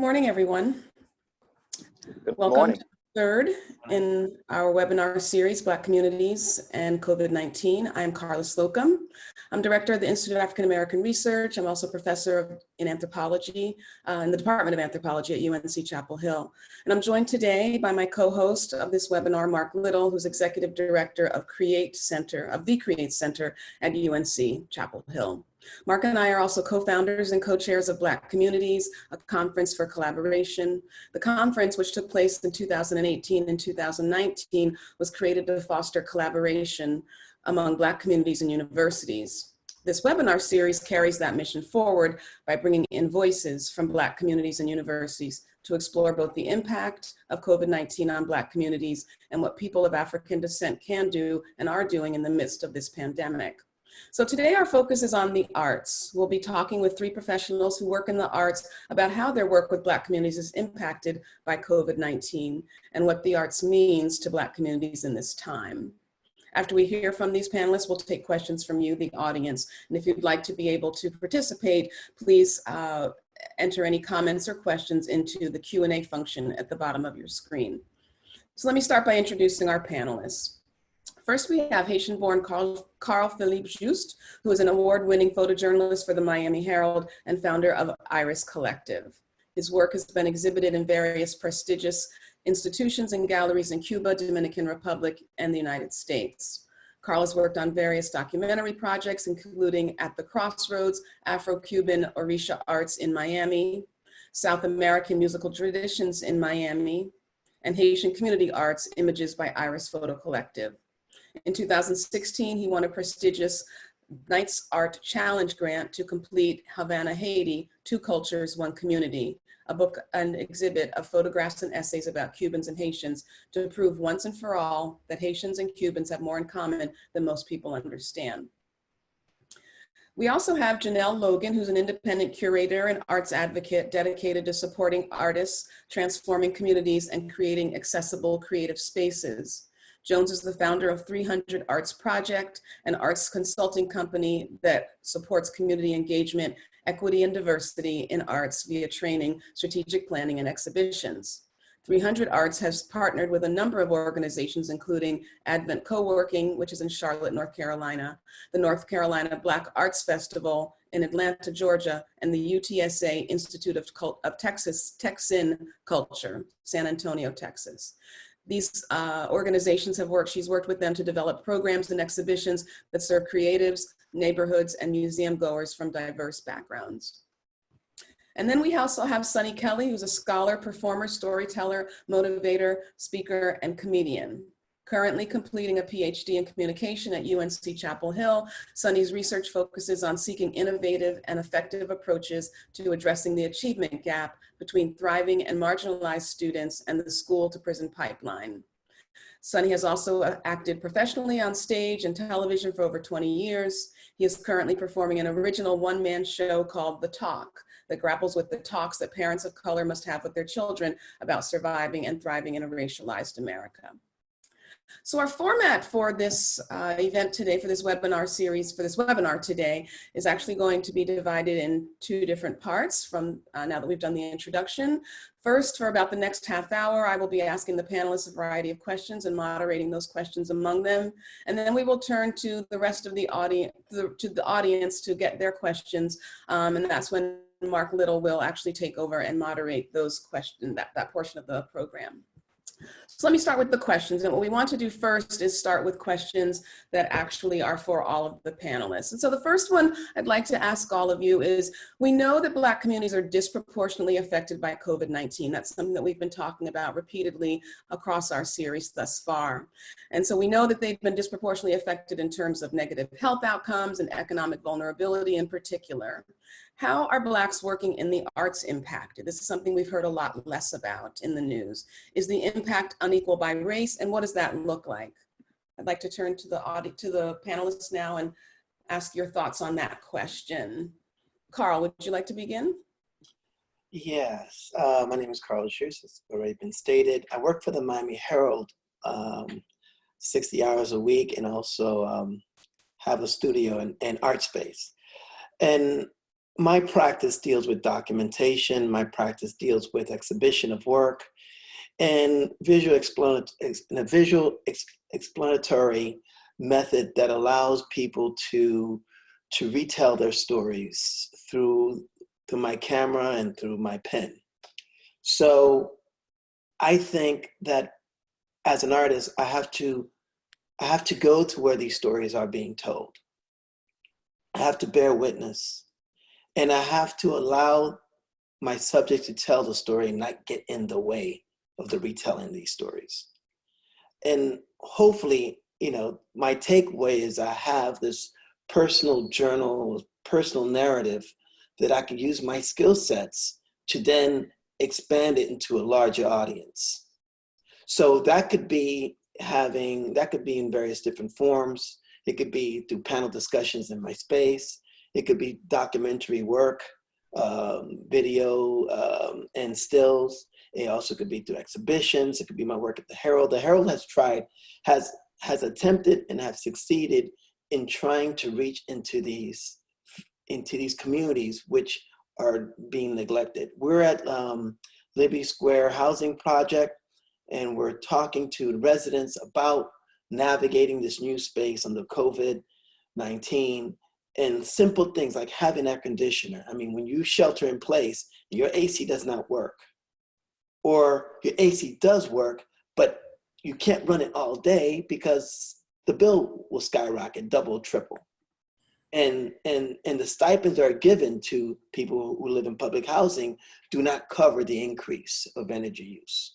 Good morning, everyone. Good Welcome morning. to the third in our webinar series, Black Communities and COVID-19. I'm Carla Slocum. I'm Director of the Institute of African American Research. I'm also Professor in Anthropology in the Department of Anthropology at UNC Chapel Hill. And I'm joined today by my co-host of this webinar, Mark Little, who's Executive Director of the Create Center at UNC Chapel Hill. Mark and I are also co-founders and co-chairs of Black Communities, a conference for collaboration. The conference, which took place in 2018 and 2019, was created to foster collaboration among Black communities and universities. This webinar series carries that mission forward by bringing in voices from Black communities and universities to explore both the impact of COVID-19 on Black communities and what people of African descent can do and are doing in the midst of this pandemic. So today our focus is on the arts. We'll be talking with three professionals who work in the arts about how their work with Black communities is impacted by COVID-19 and what the arts means to Black communities in this time. After we hear from these panelists, we'll take questions from you, the audience. And if you'd like to be able to participate, please enter any comments or questions into the Q&A function at the bottom of your screen. So let me start by introducing our panelists. First, we have Haitian-born Carl Philippe Juste, who is an award-winning photojournalist for the Miami Herald and founder of Iris Collective. His work has been exhibited in various prestigious institutions and galleries in Cuba, Dominican Republic, and the United States. Carl has worked on various documentary projects, including At the Crossroads, Afro-Cuban Orisha Arts in Miami, South American Musical Traditions in Miami, and Haitian Community Arts, Images by Iris Photo Collective. In 2016, he won a prestigious Knights Art Challenge grant to complete Havana, Haiti, Two Cultures, One Community, a book and exhibit of photographs and essays about Cubans and Haitians to prove once and for all that Haitians and Cubans have more in common than most people understand. We also have Janelle Logan, who's an independent curator and arts advocate dedicated to supporting artists, transforming communities, and creating accessible creative spaces. Jones is the founder of 300 Arts Project, an arts consulting company that supports community engagement, equity, and diversity in arts via training, strategic planning, and exhibitions. 300 Arts has partnered with a number of organizations, including Advent Co-working, which is in Charlotte, North Carolina, the North Carolina Black Arts Festival in Atlanta, Georgia, and the UTSA Institute of Texan Culture, San Antonio, Texas. These organizations she's worked with them to develop programs and exhibitions that serve creatives, neighborhoods, and museum goers from diverse backgrounds. And then we also have Sunny Kelly, who's a scholar, performer, storyteller, motivator, speaker, and comedian. Currently completing a PhD in communication at UNC Chapel Hill, Sunny's research focuses on seeking innovative and effective approaches to addressing the achievement gap between thriving and marginalized students and the school-to-prison pipeline. Sunny has also acted professionally on stage and television for over 20 years. He is currently performing an original one-man show called The Talk that grapples with the talks that parents of color must have with their children about surviving and thriving in a racialized America. So our format for this event today, for this webinar series, for this webinar today, is actually going to be divided in two different parts from now that we've done the introduction. First, for about the next half hour, I will be asking the panelists a variety of questions and moderating those questions among them. And then we will turn to the rest of the audience, to get their questions. And that's when Mark Little will actually take over and moderate those questions, that portion of the program. So let me start with the questions. And what we want to do first is start with questions that actually are for all of the panelists. And so the first one I'd like to ask all of you is, we know that Black communities are disproportionately affected by COVID-19. That's something that we've been talking about repeatedly across our series thus far. And so we know that they've been disproportionately affected in terms of negative health outcomes and economic vulnerability in particular. How are Blacks working in the arts impacted? This is something we've heard a lot less about in the news. Is the impact unequal by race, and what does that look like? I'd like to turn to the panelists now and ask your thoughts on that question. Carl, would you like to begin? Yes, my name is Carl Juste, it's already been stated. I work for the Miami Herald 60 hours a week, and also have a studio and art space. And my practice deals with documentation. My practice deals with exhibition of work and a visual explanatory method that allows people to retell their stories through my camera and through my pen. So I think that as an artist, I have to go to where these stories are being told. I have to bear witness, and I have to allow my subject to tell the story and not get in the way of the retelling these stories. And hopefully, my takeaway is I have this personal journal, personal narrative that I can use my skill sets to then expand it into a larger audience. So that could be in various different forms. It could be through panel discussions in my space. It could be documentary work, video, and stills. It also could be through exhibitions. It could be my work at the Herald. The Herald has attempted and have succeeded in trying to reach into these communities which are being neglected. We're at Libby Square Housing Project, and we're talking to residents about navigating this new space under COVID-19 and simple things like having air conditioner. I mean, when you shelter in place, your AC does not work, or your AC does work, but you can't run it all day because the bill will skyrocket, double, triple. And the stipends are given to people who live in public housing do not cover the increase of energy use.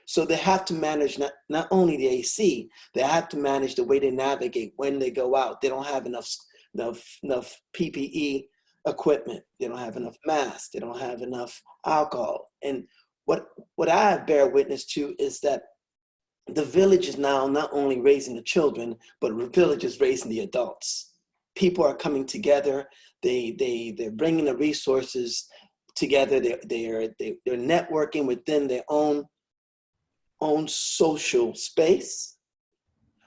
So they have to manage not only the AC, they have to manage the way they navigate when they go out. They don't have enough PPE equipment. They don't have enough masks. They don't have enough alcohol. And what I bear witness to is that the village is now not only raising the children, but the village is raising the adults. People are coming together. They're bringing the resources together. They're networking within their own social space,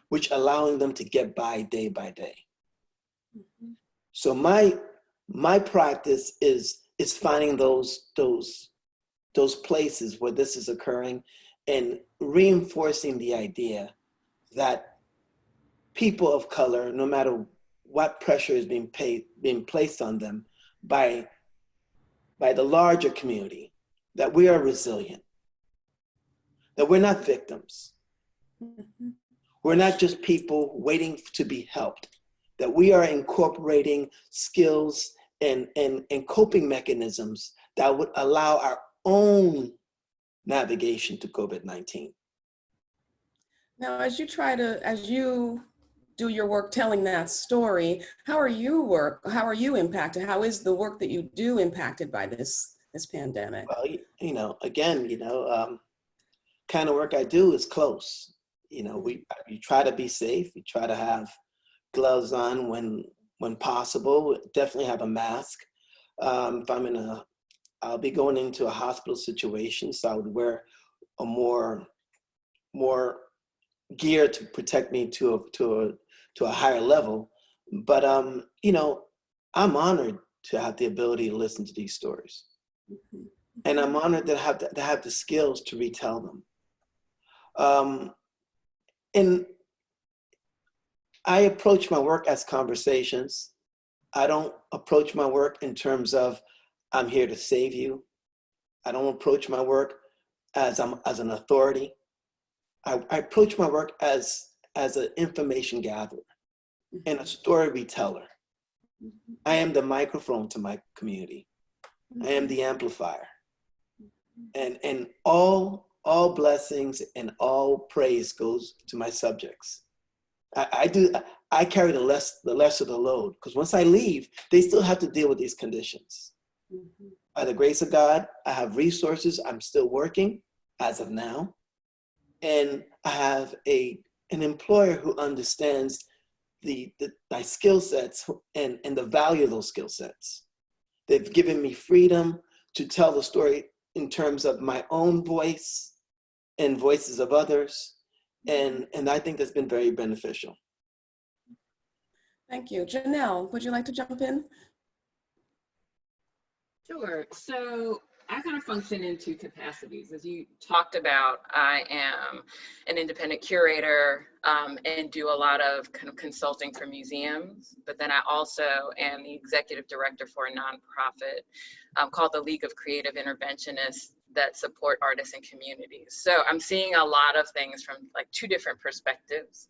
which allowing them to get by day. Mm-hmm. So my practice is finding those places where this is occurring and reinforcing the idea that people of color, no matter what pressure is being placed on them by the larger community, that we are resilient, that we're not victims. Mm-hmm. We're not just people waiting to be helped, that we are incorporating skills and coping mechanisms that would allow our own navigation to COVID-19. Now, as you do your work telling that story, how are you impacted? How is the work that you do impacted by this pandemic? Well, kind of work I do is close. We try to be safe. We try to have gloves on when possible. Definitely have a mask. If I'll be going into a hospital situation, so I would wear a more gear to protect me to a higher level. But I'm honored to have the ability to listen to these stories, mm-hmm. and I'm honored to have the skills to retell them. And I approach my work as conversations. I don't approach my work in terms of I'm here to save you. I don't approach my work as an authority. I approach my work as an information gatherer and a story reteller. I am the microphone to my community. I am the amplifier. And all blessings and all praise goes to my subjects. I carry the lesser the load, because once I leave, they still have to deal with these conditions. Mm-hmm. By the grace of God, I have resources. I'm still working as of now. And I have an employer who understands my skill sets and the value of those skill sets. They've given me freedom to tell the story in terms of my own voice and voices of others. And I think that's been very beneficial. Thank you. Janelle, would you like to jump in? Sure. So I kind of function in two capacities. As you talked about, I am an independent curator and do a lot of kind of consulting for museums, but then I also am the executive director for a nonprofit called the League of Creative Interventionists that support artists and communities. So I'm seeing a lot of things from like two different perspectives.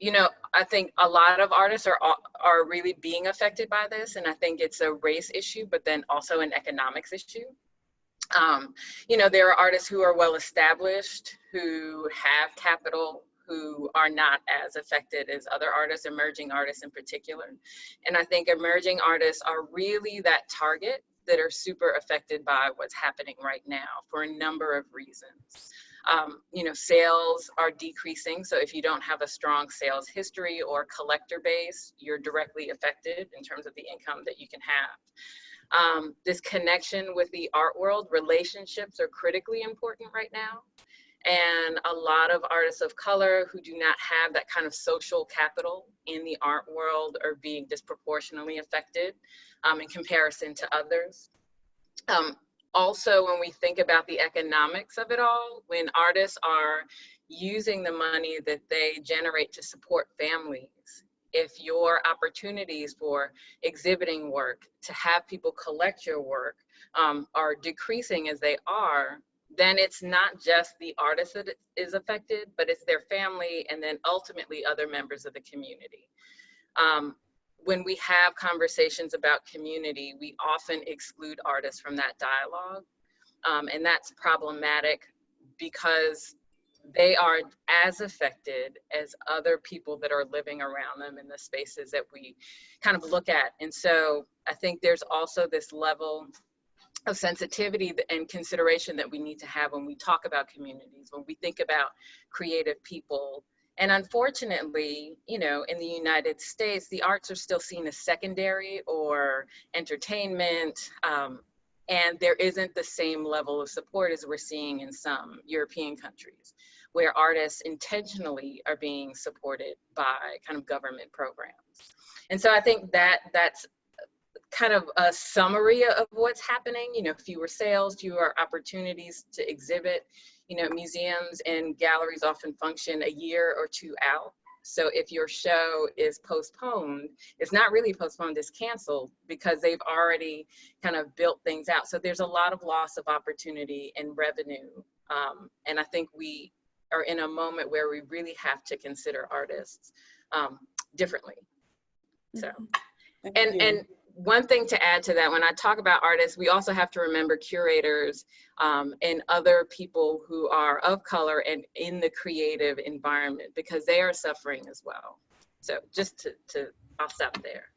You know, I think a lot of artists are really being affected by this, and I think it's a race issue, but then also an economics issue. You know, there are artists who are well established, who have capital, who are not as affected as other artists, emerging artists in particular. And I think emerging artists are really that target that are super affected by what's happening right now for a number of reasons. You know, sales are decreasing. So if you don't have a strong sales history or collector base, you're directly affected in terms of the income that you can have. This connection with the art world, relationships are critically important right now. And a lot of artists of color who do not have that kind of social capital in the art world are being disproportionately affected in comparison to others. Also, when we think about the economics of it all, when artists are using the money that they generate to support families, if your opportunities for exhibiting work, to have people collect your work are decreasing as they are, then it's not just the artist that is affected, but it's their family and then ultimately other members of the community. When we have conversations about community, we often exclude artists from that dialogue. And that's problematic because they are as affected as other people that are living around them in the spaces that we kind of look at. And so I think there's also this level of sensitivity and consideration that we need to have when we talk about communities, when we think about creative people. And unfortunately, you know, in the United States, the arts are still seen as secondary or entertainment, and there isn't the same level of support as we're seeing in some European countries, where artists intentionally are being supported by kind of government programs. And so I think that's kind of a summary of what's happening. You know, fewer sales, fewer opportunities to exhibit. You know, museums and galleries often function a year or two out. So if your show is postponed, it's not really postponed, it's canceled because they've already kind of built things out. So there's a lot of loss of opportunity and revenue. And I think we are in a moment where we really have to consider artists differently. So, and one thing to add to that, when I talk about artists, we also have to remember curators and other people who are of color and in the creative environment, because they are suffering as well. So just I'll stop there.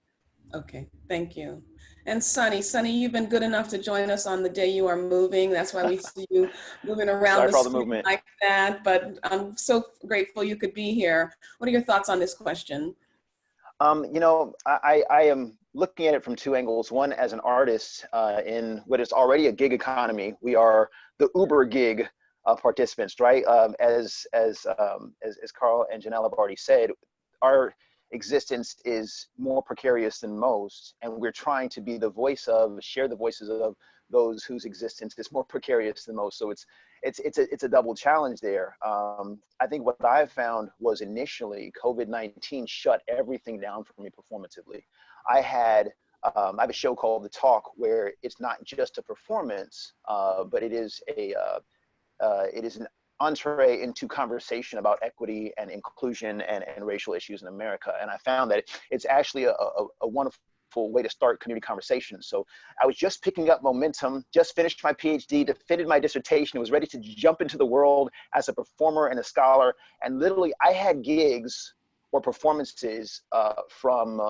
Okay, thank you. And Sunny, you've been good enough to join us on the day you are moving. That's why we see you moving around the screen like that, but I'm so grateful you could be here. What are your thoughts on this question? You know, I am looking at it from two angles. One, as an artist in what is already a gig economy, we are the Uber gig participants, right? As Carl and Janelle have already said, our existence is more precarious than most, and we're trying to be the voice of, share the voices of those whose existence is more precarious than most. So it's a double challenge there. I think what I've found was initially COVID-19 shut everything down for me performatively. I have a show called The Talk, where it's not just a performance, but it is an entree into conversation about equity and inclusion and racial issues in America. And I found that it's actually a wonderful way to start community conversations. So I was just picking up momentum, just finished my PhD, defended my dissertation, was ready to jump into the world as a performer and a scholar. And literally I had gigs or performances from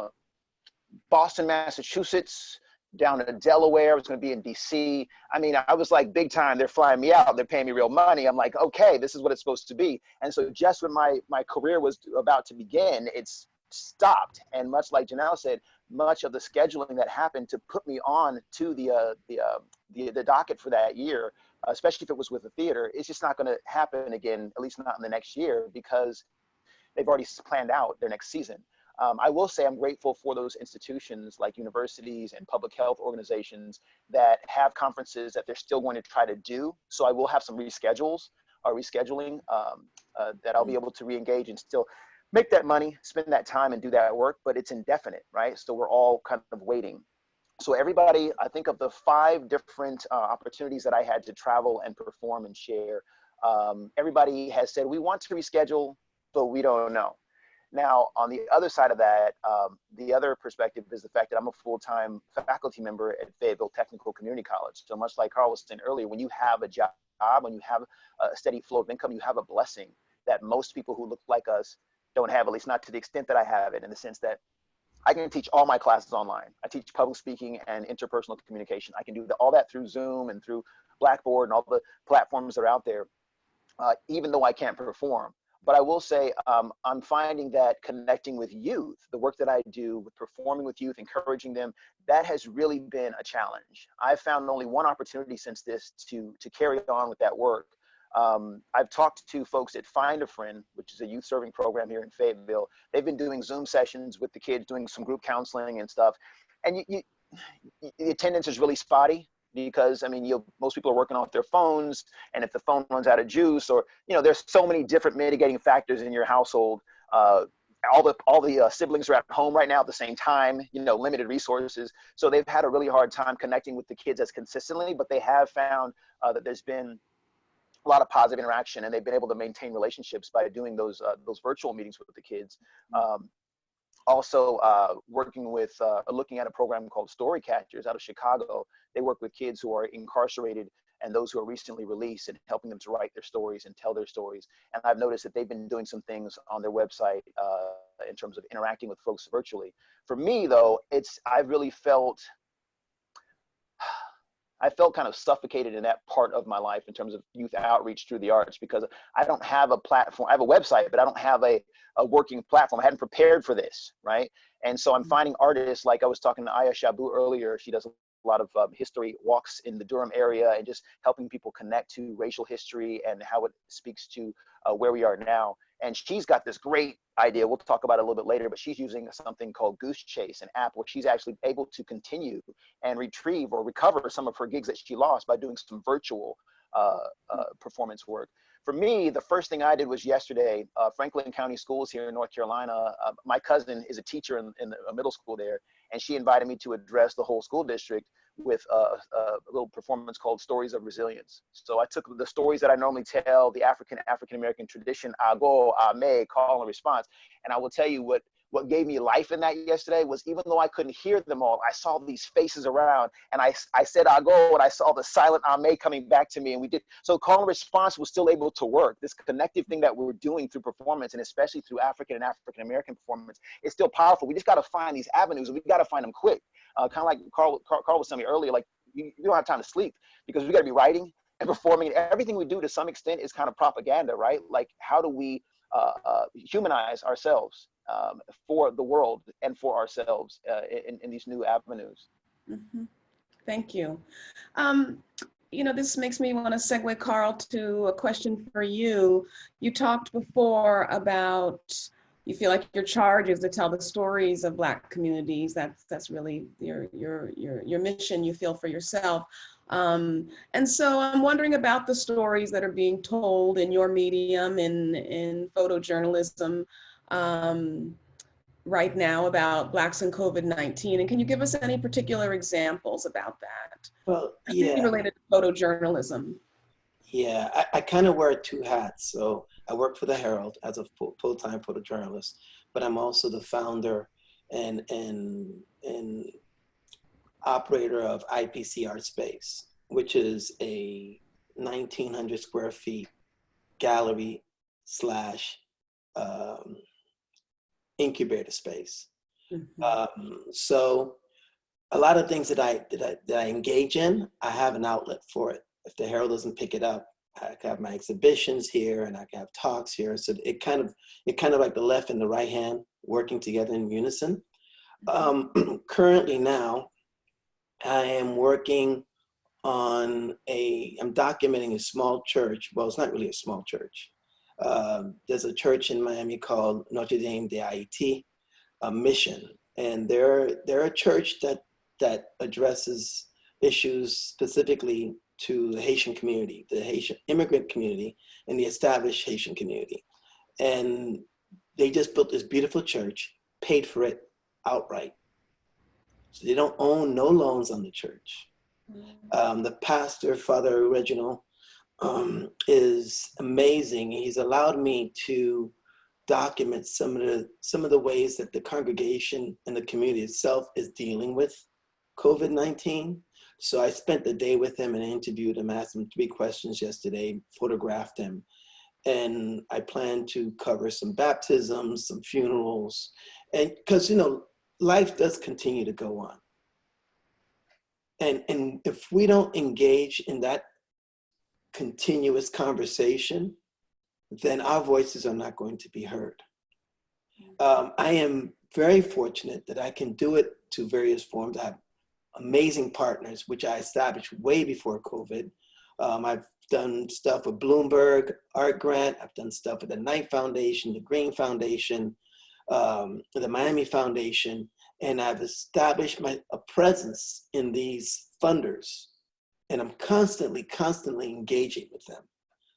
Boston, Massachusetts, down to Delaware. I was going to be in DC. I mean, I was like, big time. They're flying me out. They're paying me real money. I'm like, okay, this is what it's supposed to be. And so just when my career was about to begin, it's stopped. And much like Janelle said, much of the scheduling that happened to put me on to the docket for that year, especially if it was with a theater, it's just not going to happen again, at least not in the next year, because they've already planned out their next season. I will say I'm grateful for those institutions like universities and public health organizations that have conferences that they're still going to try to do. So I will have some rescheduling that I'll be able to re-engage and still make that money, spend that time and do that work, but it's indefinite, right? So we're all kind of waiting. So everybody, I think of the 5 different opportunities that I had to travel and perform and share, everybody has said, we want to reschedule, but we don't know. Now, on the other side of that, the other perspective is the fact that I'm a full-time faculty member at Fayetteville Technical Community College. So much like Carl was saying earlier, when you have a job, when you have a steady flow of income, you have a blessing that most people who look like us don't have, at least not to the extent that I have it, in the sense that I can teach all my classes online. I teach public speaking and interpersonal communication. I can do all that through Zoom and through Blackboard and all the platforms that are out there, even though I can't perform. But I will say I'm finding that connecting with youth, the work that I do with performing with youth, encouraging them, that has really been a challenge. I've found only one opportunity since this to carry on with that work. I've talked to folks at Find a Friend, which is a youth serving program here in Fayetteville. They've been doing Zoom sessions with the kids, doing some group counseling and stuff. And the attendance is really spotty, because I mean, most people are working off their phones, and if the phone runs out of juice, or there's so many different mitigating factors in your household. All the siblings are at home right now at the same time, limited resources. So they've had a really hard time connecting with the kids as consistently, but they have found that there's been a lot of positive interaction, and they've been able to maintain relationships by doing those virtual meetings with the kids. Also working with, looking at a program called Story Catchers out of Chicago. They work with kids who are incarcerated and those who are recently released, and helping them to write their stories and tell their stories. And I've noticed that they've been doing some things on their website in terms of interacting with folks virtually. For me, though, I've really felt kind of suffocated in that part of my life in terms of youth outreach through the arts, because I don't have a platform. I have a website, but I don't have a working platform. I hadn't prepared for this, right? And so I'm finding artists, like I was talking to Aya Shabu earlier. She does a lot of history walks in the Durham area, and just helping people connect to racial history and how it speaks to where we are now. And she's got this great idea. We'll talk about it a little bit later, but she's using something called Goose Chase, an app where she's actually able to continue and retrieve or recover some of her gigs that she lost by doing some virtual performance work. For me, the first thing I did was yesterday, Franklin County Schools here in North Carolina. My cousin is a teacher in a middle school there, and she invited me to address the whole school district with a little performance called Stories of Resilience. So I took the stories that I normally tell, the African-American tradition, ago, ame, call and response. And I will tell you what gave me life in that yesterday was, even though I couldn't hear them all, I saw these faces around, and I said ago, and I saw the silent ame coming back to me, and we did. So call and response was still able to work. This connective thing that we're doing through performance, and especially through African-American performance, is still powerful. We just got to find these avenues, and we got to find them quick. Kind of like Carl was telling me earlier, like you don't have time to sleep, because we got to be writing and performing. Everything we do to some extent is kind of propaganda, right? Like, how do we humanize ourselves for the world and for ourselves in these new avenues? Mm-hmm. Thank you. This makes me want to segue, Carl, to a question for you. You talked before about you feel like your charge is to tell the stories of Black communities. That's really your mission you feel for yourself. And so I'm wondering about the stories that are being told in your medium, in photojournalism right now about Blacks and COVID-19. And can you give us any particular examples about that? Well, yeah. Related to photojournalism. Yeah, I kind of wear 2 hats. So I work for the Herald as a full-time photojournalist, but I'm also the founder and operator of IPC Art Space, which is a 1,900 square feet gallery / incubator space. Mm-hmm. So a lot of things that I engage in, I have an outlet for it. If the Herald doesn't pick it up, I can have my exhibitions here, and I can have talks here. So it kind of like the left and the right hand working together in unison. Currently now, I am working on I'm documenting a small church. Well, it's not really a small church. There's a church in Miami called Notre Dame de Haiti. mission. And they're a church that addresses issues specifically to the Haitian community, the Haitian immigrant community, and the established Haitian community. And they just built this beautiful church, paid for it outright. So they don't own no loans on the church. The pastor, Father Reginald, is amazing. He's allowed me to document some of the ways that the congregation and the community itself is dealing with COVID-19. So I spent the day with him and interviewed him, asked him 3 questions yesterday, photographed him. And I plan to cover some baptisms, some funerals, and because, life does continue to go on. And if we don't engage in that continuous conversation, then our voices are not going to be heard. I am very fortunate that I can do it to various forms. I have amazing partners, which I established way before COVID. I've done stuff with Bloomberg Art Grant. I've done stuff with the Knight Foundation, the Green Foundation, the Miami Foundation, and I've established a presence in these funders, and I'm constantly engaging with them.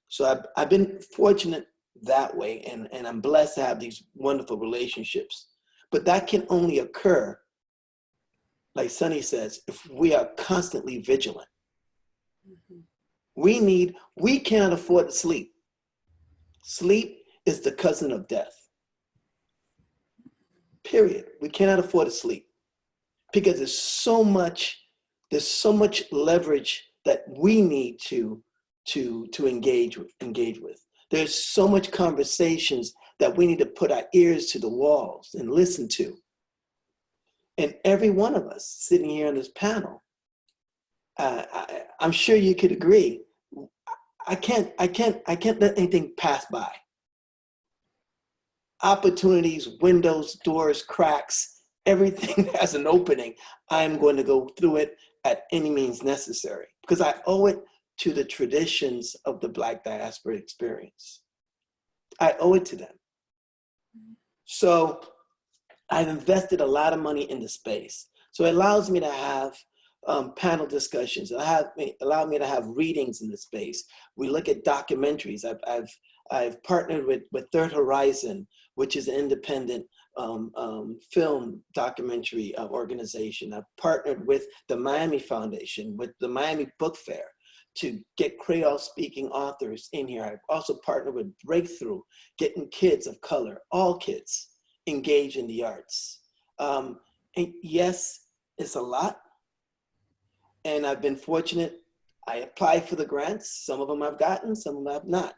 So I've been fortunate that way, and I'm blessed to have these wonderful relationships. But that can only occur, like Sonny says, if we are constantly vigilant. Mm-hmm. We cannot afford to sleep. Sleep is the cousin of death. Period. We cannot afford to sleep because there's so much leverage that we need to engage with. There's so much conversations that we need to put our ears to the walls and listen to. And every one of us sitting here on this panel, I'm sure you could agree, I can't let anything pass by. Opportunities, windows, doors, cracks, everything has an opening. I'm going to go through it at any means necessary because I owe it to the traditions of the Black diaspora experience. I owe it to them. So I've invested a lot of money in the space. So it allows me to have panel discussions. Allowed me to have readings in the space. We look at documentaries. I've partnered with Third Horizon, which is an independent film documentary organization. I've partnered with the Miami Foundation, with the Miami Book Fair, to get Creole speaking authors in here. I've also partnered with Breakthrough, getting kids of color, all kids, engaged in the arts. And yes, it's a lot. And I've been fortunate. I applied for the grants. Some of them I've gotten, some of them I've not.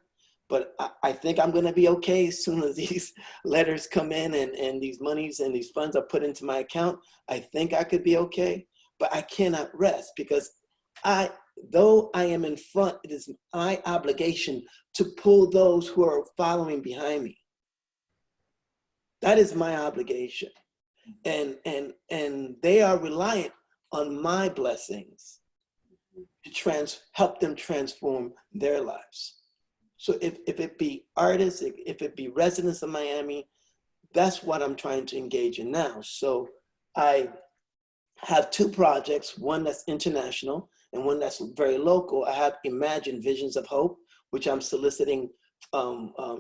But I think I'm gonna be okay as soon as these letters come in and these monies and these funds are put into my account. I think I could be okay, but I cannot rest because though I am in front, it is my obligation to pull those who are following behind me. That is my obligation. And they are reliant on my blessings to help them transform their lives. So if it be artists, if it be residents of Miami, that's what I'm trying to engage in now. So I have 2 projects, one that's international and one that's very local. I have Imagine Visions of Hope, which I'm soliciting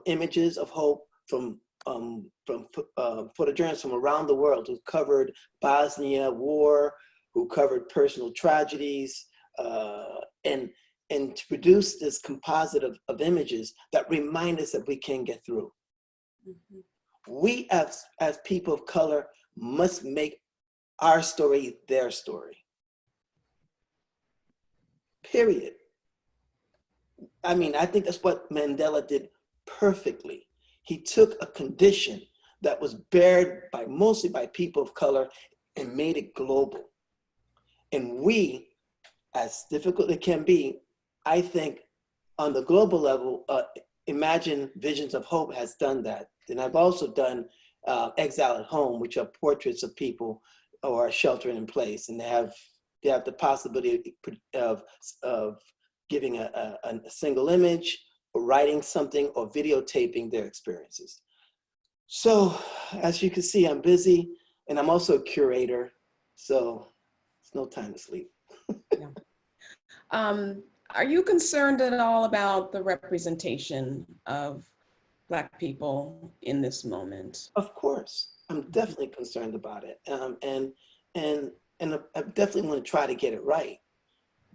images of hope from photojournalists from around the world who covered Bosnia war, who covered personal tragedies, and to produce this composite of images that remind us that we can get through. Mm-hmm. We as people of color must make our story their story. Period. I mean, I think that's what Mandela did perfectly. He took a condition that was bared mostly by people of color and made it global. And we, as difficult it can be, I think on the global level, Imagine Visions of Hope has done that. And I've also done Exile at Home, which are portraits of people who are sheltering in place, and they have the possibility of giving a single image, or writing something, or videotaping their experiences. So as you can see, I'm busy and I'm also a curator. So it's no time to sleep. Yeah. Are you concerned at all about the representation of Black people in this moment? Of course, I'm definitely concerned about it. And I definitely want to try to get it right.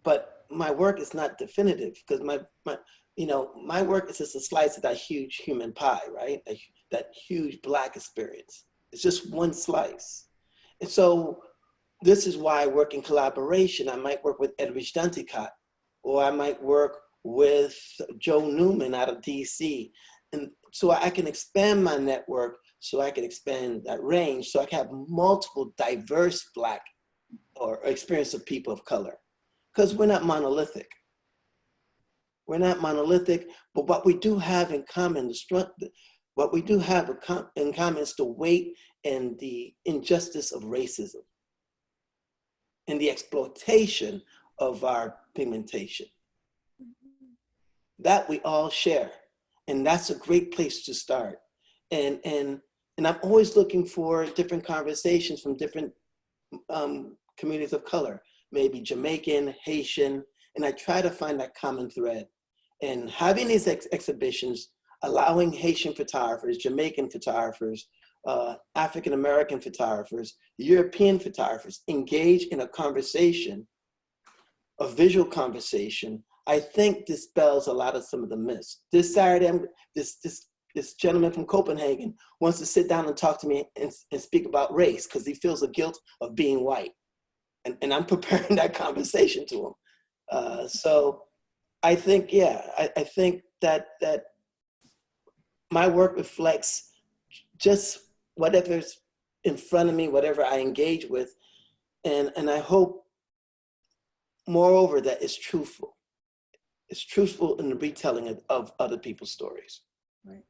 But my work is not definitive because my work is just a slice of that huge human pie, right? That huge Black experience. It's just one slice. And so this is why I work in collaboration. I might work with Edwidge Danticat, or I might work with Joe Newman out of DC. And so I can expand my network, so I can expand that range, so I can have multiple diverse Black or experience of people of color. Because we're not monolithic. We're not monolithic, but what we do have in common, what we do have in common is the weight and the injustice of racism and the exploitation of our pigmentation. That we all share. And that's a great place to start. And I'm always looking for different conversations from different communities of color, maybe Jamaican, Haitian, and I try to find that common thread. And having these exhibitions, allowing Haitian photographers, Jamaican photographers, African-American photographers, European photographers engage in a conversation, a visual conversation, I think dispels a lot of some of the myths. This Saturday, this gentleman from Copenhagen wants to sit down and talk to me and speak about race because he feels the guilt of being white. And I'm preparing that conversation to him. So I think, yeah, I think that my work reflects just whatever's in front of me, whatever I engage with. And I hope, moreover, that it's truthful. It's truthful in the retelling of other people's stories. Right.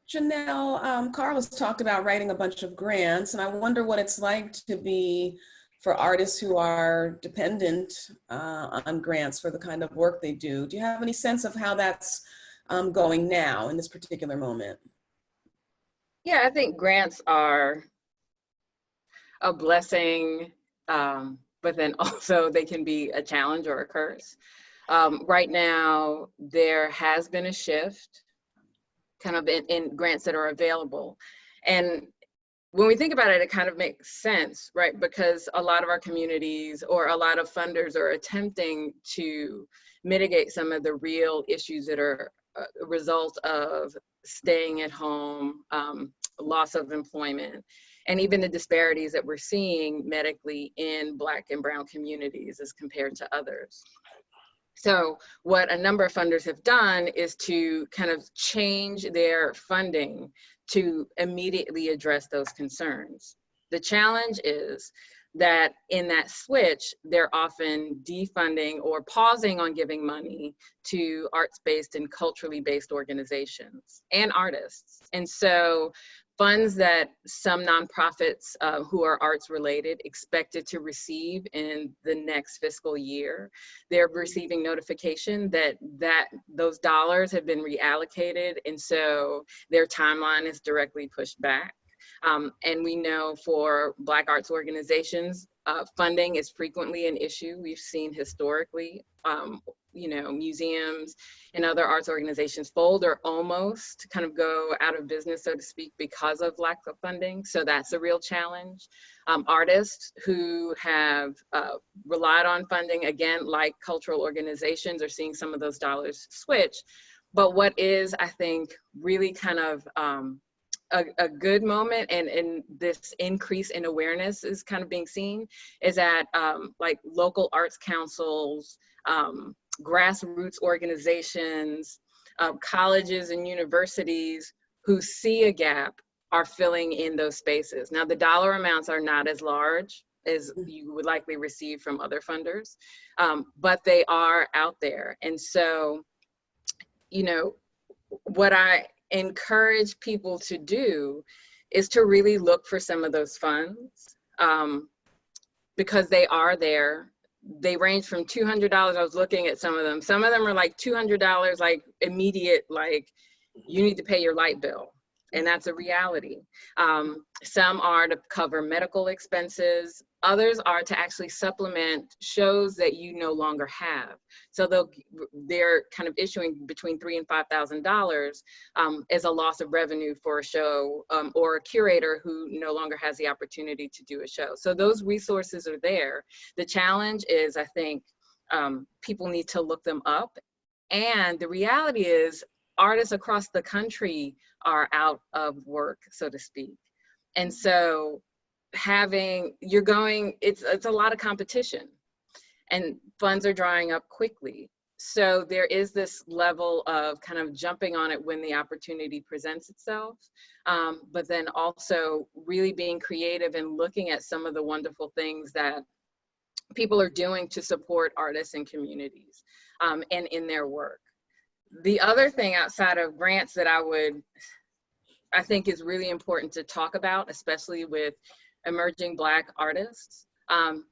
Janelle, Carlos talked about writing a bunch of grants, and I wonder what it's like to be for artists who are dependent on grants for the kind of work they do. Do you have any sense of how that's going now in this particular moment? Yeah, I think grants are a blessing, but then also they can be a challenge or a curse. Right now, there has been a shift kind of in grants that are available. And when we think about it, it kind of makes sense, right? Because a lot of our communities or a lot of funders are attempting to mitigate some of the real issues that are a result of staying at home, loss of employment, and even the disparities that we're seeing medically in Black and Brown communities as compared to others. So what a number of funders have done is to kind of change their funding to immediately address those concerns. The challenge is that in that switch, they're often defunding or pausing on giving money to arts-based and culturally based organizations and artists. And so funds that some nonprofits who are arts related expected to receive in the next fiscal year, they're receiving notification that those dollars have been reallocated, and so their timeline is directly pushed back. And we know for Black arts organizations, funding is frequently an issue. We've seen historically, museums and other arts organizations fold or almost kind of go out of business, so to speak, because of lack of funding. So that's a real challenge. Artists who have relied on funding, again, like cultural organizations, are seeing some of those dollars switch. But what is, I think, really kind of a good moment, and this increase in awareness is kind of being seen, is that like local arts councils, grassroots organizations, colleges and universities who see a gap are filling in those spaces. Now, the dollar amounts are not as large as you would likely receive from other funders, but they are out there. And so, what I encourage people to do is to really look for some of those funds, because they are there. They range from $200. I was looking at some of them. Some of them are like $200, like immediate, like you need to pay your light bill. And that's a reality. Some are to cover medical expenses. Others are to actually supplement shows that you no longer have. So they're kind of issuing between $3,000 and $5,000 as a loss of revenue for a show, or a curator who no longer has the opportunity to do a show. So those resources are there. The challenge is, I think, people need to look them up. And the reality is, artists across the country are out of work, so to speak. And so it's a lot of competition, and funds are drying up quickly. So there is this level of kind of jumping on it when the opportunity presents itself, but then also really being creative and looking at some of the wonderful things that people are doing to support artists and communities, and in their work. The other thing outside of grants that I think is really important to talk about, especially with emerging Black artists,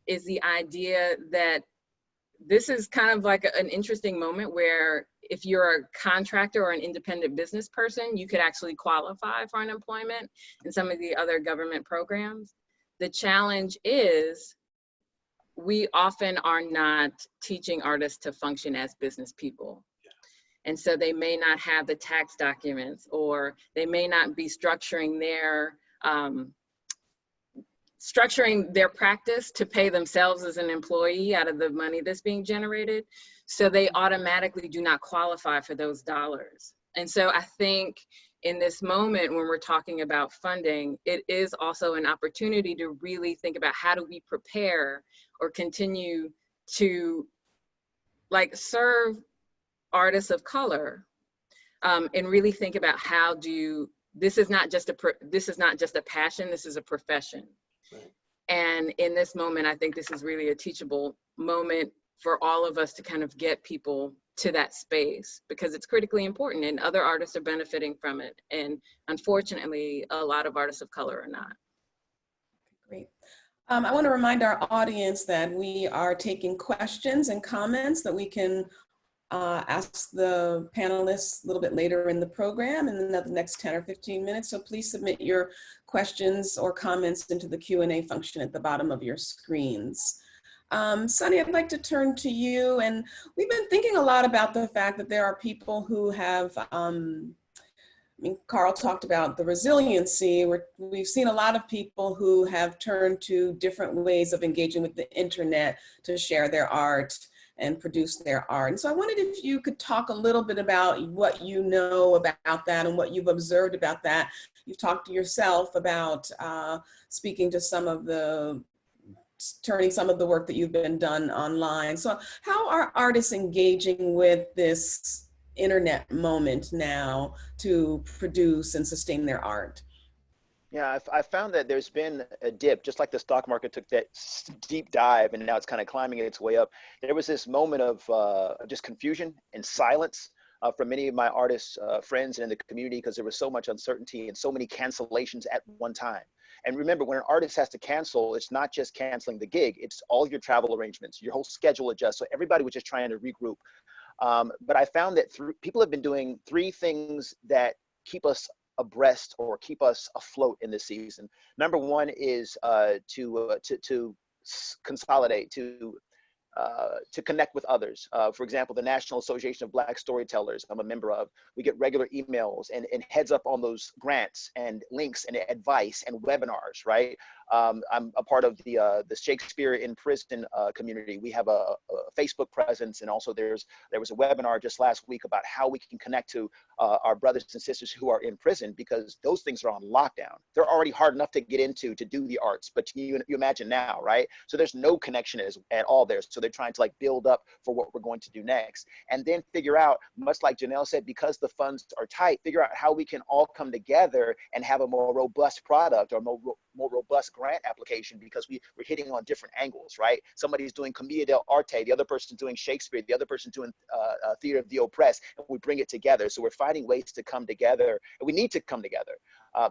is the idea that this is kind of like an interesting moment where if you're a contractor or an independent business person, you could actually qualify for unemployment in some of the other government programs. The challenge is we often are not teaching artists to function as business people. And so they may not have the tax documents, or they may not be structuring their practice to pay themselves as an employee out of the money that's being generated. So they automatically do not qualify for those dollars. And so I think in this moment, when we're talking about funding, it is also an opportunity to really think about how do we prepare or continue to serve artists of color, and really think about this is not just a passion, this is a profession. Right. And in this moment, I think this is really a teachable moment for all of us to kind of get people to that space, because it's critically important, and other artists are benefiting from it. And unfortunately, a lot of artists of color are not. Great. I want to remind our audience that we are taking questions and comments that we can ask the panelists a little bit later in the program in the next 10 or 15 minutes. So please submit your questions or comments into the Q&A function at the bottom of your screens. Sunny, I'd like to turn to you. And we've been thinking a lot about the fact that there are people who have, Carl talked about the resiliency. We've seen a lot of people who have turned to different ways of engaging with the internet to share their art and produce their art. And so I wondered if you could talk a little bit about what you know about that and what you've observed about that. You've talked to yourself about speaking to turning some of the work that you've been done online. So how are artists engaging with this internet moment now to produce and sustain their art? Yeah, I found that there's been a dip, just like the stock market took that deep dive and now it's kind of climbing its way up. There was this moment of just confusion and silence from many of my artists, friends, and in the community, because there was so much uncertainty and so many cancellations at one time. And remember, when an artist has to cancel, it's not just canceling the gig, it's all your travel arrangements, your whole schedule adjusts. So everybody was just trying to regroup. But I found that people have been doing three things that keep us abreast or keep us afloat in this season. Number one is to consolidate, to connect with others. For example, the National Association of Black Storytellers, I'm a member of, we get regular emails and heads up on those grants and links and advice and webinars, right? I'm a part of the Shakespeare in Prison community. We have a Facebook presence, and also there was a webinar just last week about how we can connect to our brothers and sisters who are in prison, because those things are on lockdown. They're already hard enough to get into to do the arts, but you imagine now, right? So there's no connection at all there. So they're trying to build up for what we're going to do next, and then figure out, much like Janelle said, because the funds are tight, figure out how we can all come together and have a more robust product or more robust grant application, because we're hitting on different angles, right? Somebody's doing Commedia dell'arte, the other person's doing Shakespeare, the other person's doing Theater of the Oppressed, and we bring it together. So we're finding ways to come together, and we need to come together.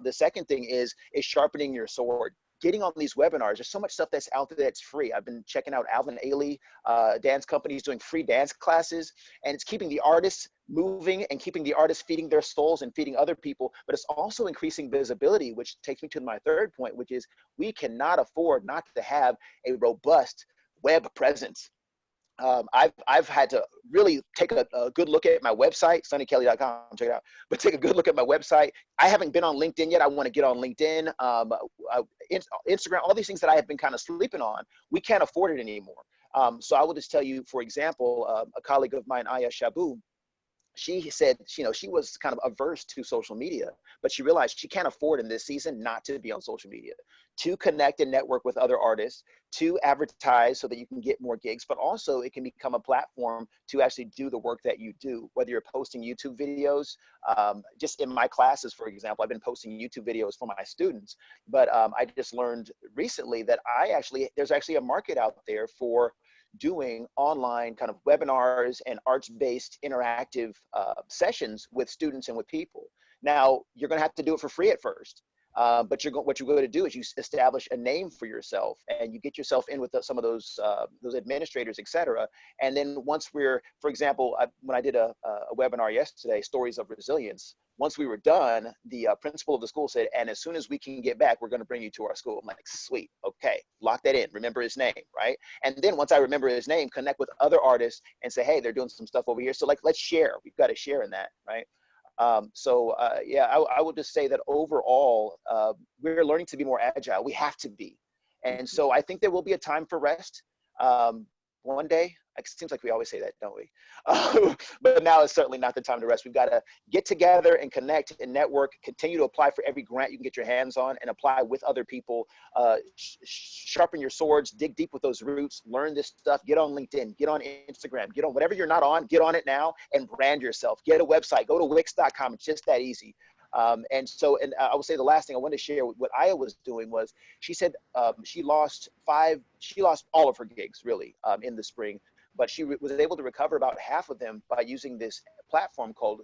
The second thing is sharpening your sword. getting on these webinars. There's so much stuff that's out there that's free. I've been checking out Alvin Ailey dance companies doing free dance classes, and it's keeping the artists moving and keeping the artists feeding their souls and feeding other people, but it's also increasing visibility, which takes me to my third point, which is we cannot afford not to have a robust web presence. I've had to really take a good look at my website, sunnykelly.com, check it out, but take a good look at my website. I haven't been on LinkedIn yet. I want to get on LinkedIn, Instagram, all these things that I have been kind of sleeping on. We can't afford it anymore. So I will just tell you, for example, a colleague of mine, Aya Shabu, she said, you know, she was kind of averse to social media, but she realized she can't afford in this season not to be on social media, to connect and network with other artists, to advertise so that you can get more gigs, but also it can become a platform to actually do the work that you do, whether you're posting YouTube videos. Just in my classes, for example, I've been posting YouTube videos for my students, but I just learned recently that there's actually a market out there for doing online kind of webinars and arts-based interactive sessions with students and with people. Now, you're going to have to do it for free at first, but what you're going to do is you establish a name for yourself, and you get yourself in with some of those administrators, et cetera. And then once we're, for example, when I did a webinar yesterday, Stories of Resilience, once we were done, the principal of the school said, and as soon as we can get back, we're going to bring you to our school. I'm like, sweet, okay, lock that in, remember his name, right? And then once I remember his name, connect with other artists and say, hey, they're doing some stuff over here. So like, let's share. We've got to share in that, right? Yeah, I would just say that overall, we're learning to be more agile. We have to be. And so I think there will be a time for rest one day. It seems like we always say that, don't we? But now is certainly not the time to rest. We've got to get together and connect and network, continue to apply for every grant you can get your hands on and apply with other people, sharpen your swords, dig deep with those roots, learn this stuff, get on LinkedIn, get on Instagram, get on whatever you're not on, get on it now and brand yourself. Get a website, go to Wix.com. It's just that easy. And I would say the last thing I wanted to share, what Aya was doing was, she said she lost all of her gigs really in the spring, but she was able to recover about half of them by using this platform called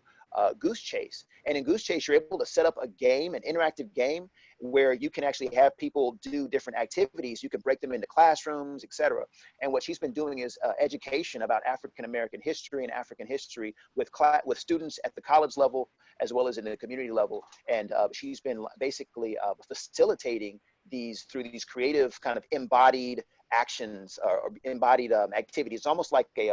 Goose Chase. And in Goose Chase, you're able to set up a game, an interactive game, where you can actually have people do different activities. You can break them into classrooms, et cetera. And what she's been doing is education about African-American history and African history with students at the college level, as well as in the community level. And she's been basically facilitating these through these creative kind of embodied actions or embodied activities. It's almost like a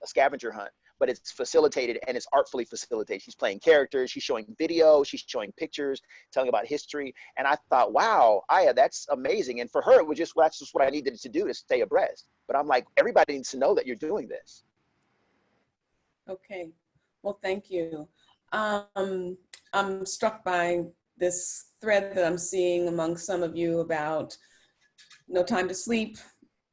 scavenger hunt, but it's facilitated and it's artfully facilitated. She's playing characters, she's showing video, she's showing pictures, telling about history. And I thought, wow, Aya, that's amazing. And for her, it was just, well, that's just what I needed to do to stay abreast. But I'm like, everybody needs to know that you're doing this. Okay, well, thank you. I'm struck by this thread that I'm seeing among some of you about no time to sleep.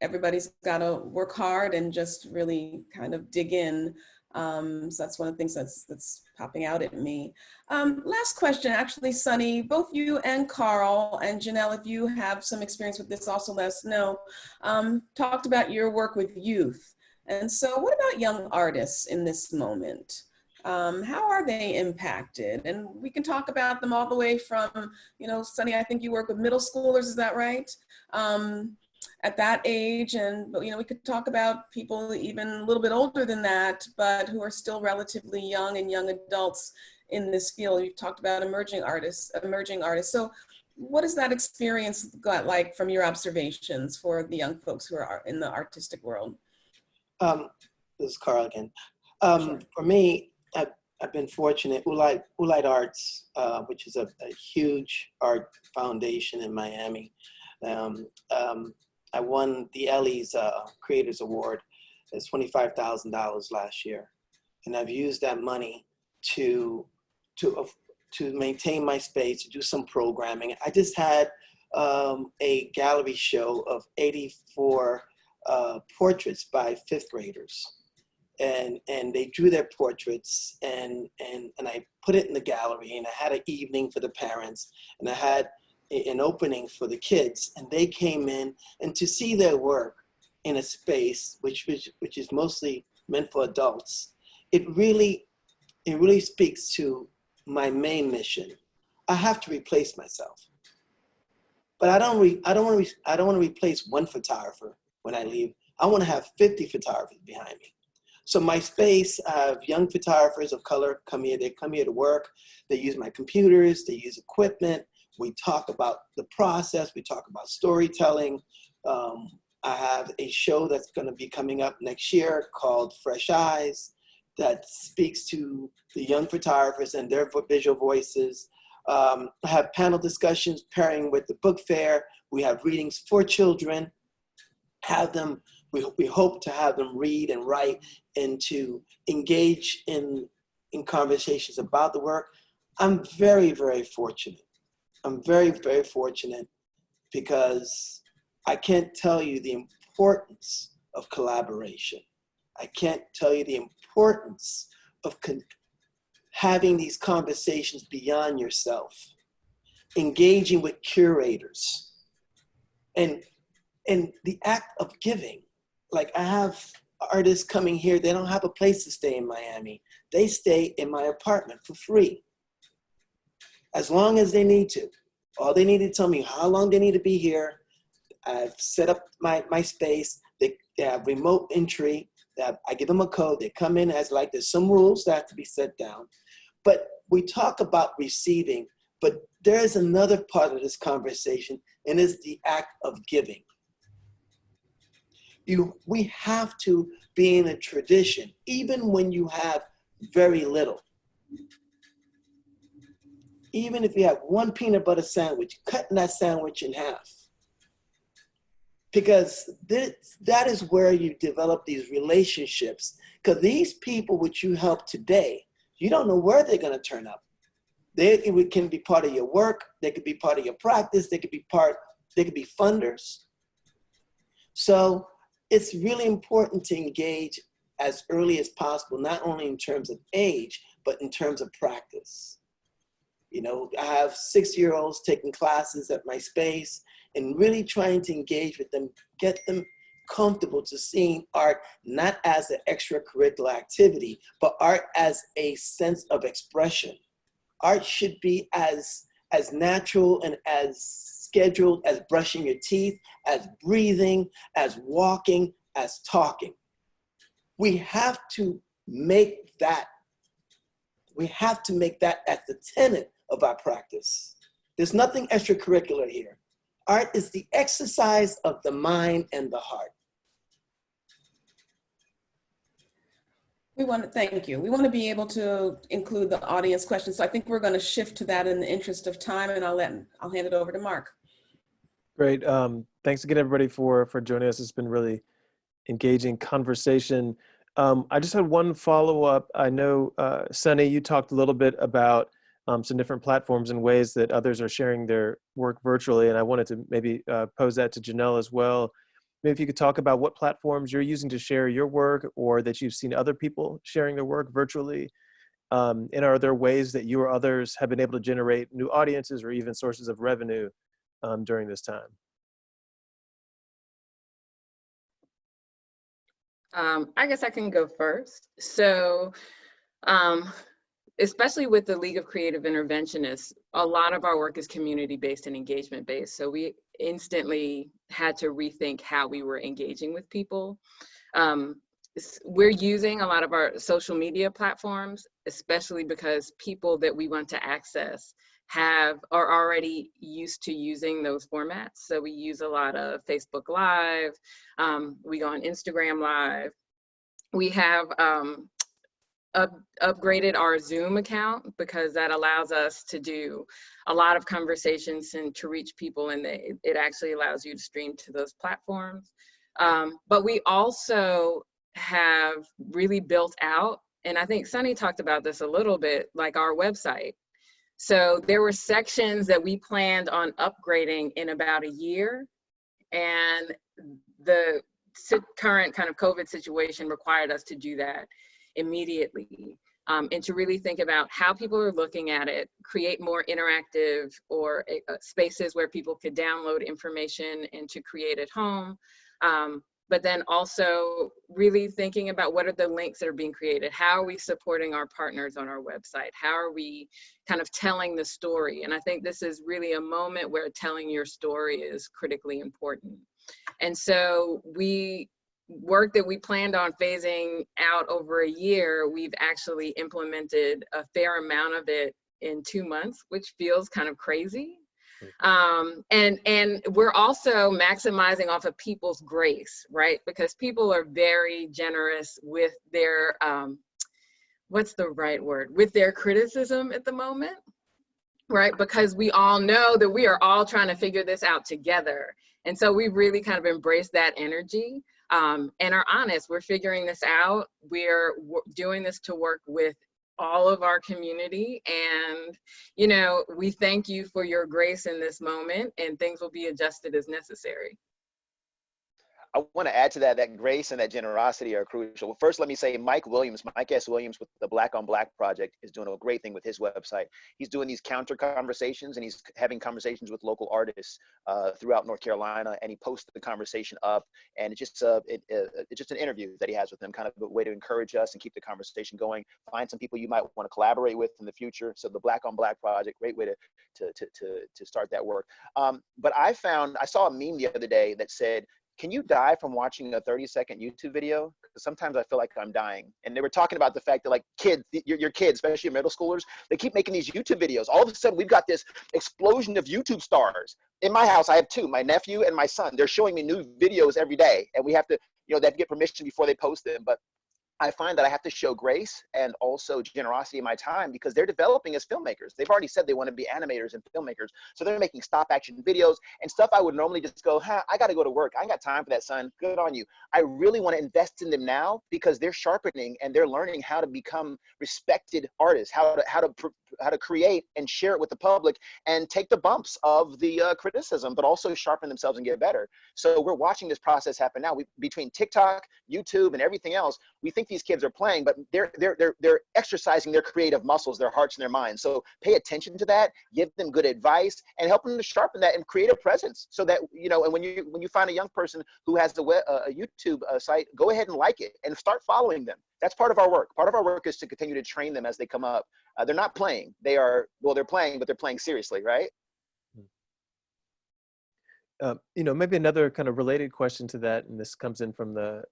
Everybody's got to work hard and just really kind of dig in. So that's one of the things that's popping out at me. Last question, actually, Sunny, both you and Carl and Janelle, if you have some experience with this, also let us know. Talked about your work with youth. And so what about young artists in this moment? How are they impacted? And we can talk about them all the way from, you know, Sunny, I think you work with middle schoolers, is that right? At that age, and you know, we could talk about people even a little bit older than that, but who are still relatively young and young adults in this field. You've talked about emerging artists. So what is that experience got like from your observations for the young folks who are in the artistic world? This is Carl again. Sure. For me, I've been fortunate. Ulite Arts, which is a huge art foundation in Miami. I won the Ellie's Creators Award. It's $25,000 last year, and I've used that money to maintain my space, to do some programming. I just had a gallery show of 84 portraits by fifth graders. And they drew their portraits, and I put it in the gallery, and I had an evening for the parents, and I had an opening for the kids, and they came in, and to see their work in a space which is mostly meant for adults, it really speaks to my main mission. I have to replace myself. But I don't want to replace one photographer when I leave. I want to have 50 photographers behind me. So my space, I have young photographers of color come here. They come here to work. They use my computers. They use equipment. We talk about the process. We talk about storytelling. I have a show that's going to be coming up next year called Fresh Eyes that speaks to the young photographers and their visual voices. I have panel discussions pairing with the book fair. We have readings for children. We hope to have them read and write and to engage in conversations about the work. I'm very, very fortunate. I'm very, very fortunate because I can't tell you the importance of collaboration. I can't tell you the importance of having these conversations beyond yourself, engaging with curators, and the act of giving. Like I have artists coming here, they don't have a place to stay in Miami. They stay in my apartment for free, as long as they need to. All they need to tell me how long they need to be here. I've set up my space. They have remote entry. I give them a code. They come in as like, there's some rules that have to be set down. But we talk about receiving, but there is another part of this conversation, and it's the act of giving. We have to be in a tradition, even when you have very little. Even if you have one peanut butter sandwich, cutting that sandwich in half. Because that is where you develop these relationships. Because these people which you help today, you don't know where they're going to turn up. They can be part of your work. They could be part of your practice. They could be funders. So it's really important to engage as early as possible, not only in terms of age, but in terms of practice. You know, I have 6-year-olds taking classes at my space and really trying to engage with them, get them comfortable to seeing art not as an extracurricular activity, but art as a sense of expression. Art should be as natural and as scheduled as brushing your teeth, as breathing, as walking, as talking. We have to make that as the tenet of our practice. There's nothing extracurricular here. Art is the exercise of the mind and the heart. Thank you. We want to be able to include the audience questions. So I think we're going to shift to that in the interest of time, and I'll hand it over to Mark. Great. Thanks again, everybody, for joining us. It's been really engaging conversation. I just had one follow-up. I know, Sunny, you talked a little bit about some different platforms and ways that others are sharing their work virtually, and I wanted to maybe pose that to Janelle as well. Maybe if you could talk about what platforms you're using to share your work, or that you've seen other people sharing their work virtually, and are there ways that you or others have been able to generate new audiences or even sources of revenue during this time? I guess I can go first. So, especially with the League of Creative Interventionists, a lot of our work is community-based and engagement-based. So we instantly had to rethink how we were engaging with people. We're using a lot of our social media platforms, especially because people that we want to access are already used to using those formats. So we use a lot of Facebook Live, we go on Instagram Live. We have upgraded our Zoom account because that allows us to do a lot of conversations and to reach people, and it actually allows you to stream to those platforms. But we also have really built out, and I think Sunny talked about this a little bit, like our website. So there were sections that we planned on upgrading in about a year, and the current kind of COVID situation required us to do that immediately, and to really think about how people are looking at it, create more interactive or spaces where people could download information and to create at home. but then also really thinking about what are the links that are being created? How are we supporting our partners on our website? How are we kind of telling the story? And I think this is really a moment where telling your story is critically important. And so work that we planned on phasing out over a year, we've actually implemented a fair amount of it in 2 months, which feels kind of crazy. And we're also maximizing off of people's grace, right? Because people are very generous with their, what's the right word? With their criticism at the moment, right? Because we all know that we are all trying to figure this out together. And so we really kind of embrace that energy and are honest. We're figuring this out. We're doing this to work with all of our community, and we thank you for your grace in this moment, and things will be adjusted as necessary. I want to add to that, that grace and that generosity are crucial. Well, first, let me say Mike S. Williams with the Black on Black Project is doing a great thing with his website. He's doing these counter conversations, and he's having conversations with local artists throughout North Carolina, and he posts the conversation up, and it's just an interview that he has with them, kind of a way to encourage us and keep the conversation going. Find some people you might want to collaborate with in the future. So the Black on Black Project, great way to start that work. But I saw a meme the other day that said, can you die from watching a 30-second YouTube video? Because sometimes I feel like I'm dying. And they were talking about the fact that, like, kids, your kids, especially middle schoolers, they keep making these YouTube videos. All of a sudden, we've got this explosion of YouTube stars. In my house, I have two, my nephew and my son. They're showing me new videos every day. And we have to, they have to get permission before they post them. But I find that I have to show grace and also generosity in my time because they're developing as filmmakers. They've already said they want to be animators and filmmakers. So they're making stop action videos and stuff I would normally just go, I got to go to work. I ain't got time for that, son. Good on you. I really want to invest in them now because they're sharpening and they're learning how to become respected artists, how to create and share it with the public and take the bumps of the criticism, but also sharpen themselves and get better. So we're watching this process happen now. Between TikTok, YouTube, and everything else, we think these kids are playing, but they're exercising their creative muscles, their hearts and their minds. So pay attention to that, give them good advice, and help them to sharpen that and create a presence. So that and when you find a young person who has a YouTube site, go ahead and like it and start following them. That's part of our work. Part of our work is to continue to train them as they come up. They're not playing. They're playing, but they're playing seriously, right? Maybe another kind of related question to that, and this comes in from a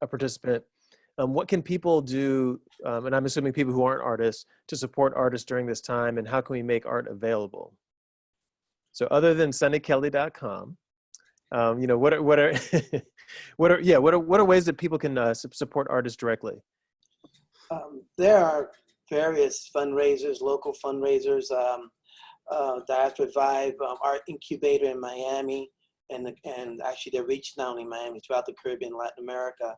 participant. What can people do, and I'm assuming people who aren't artists, to support artists during this time, and how can we make art available? So other than sunnykelly.com, what are ways that people can support artists directly? There are various fundraisers, local fundraisers. Diaspora Revive Art Incubator in Miami, and actually they're reaching not only Miami, throughout the Caribbean, Latin America.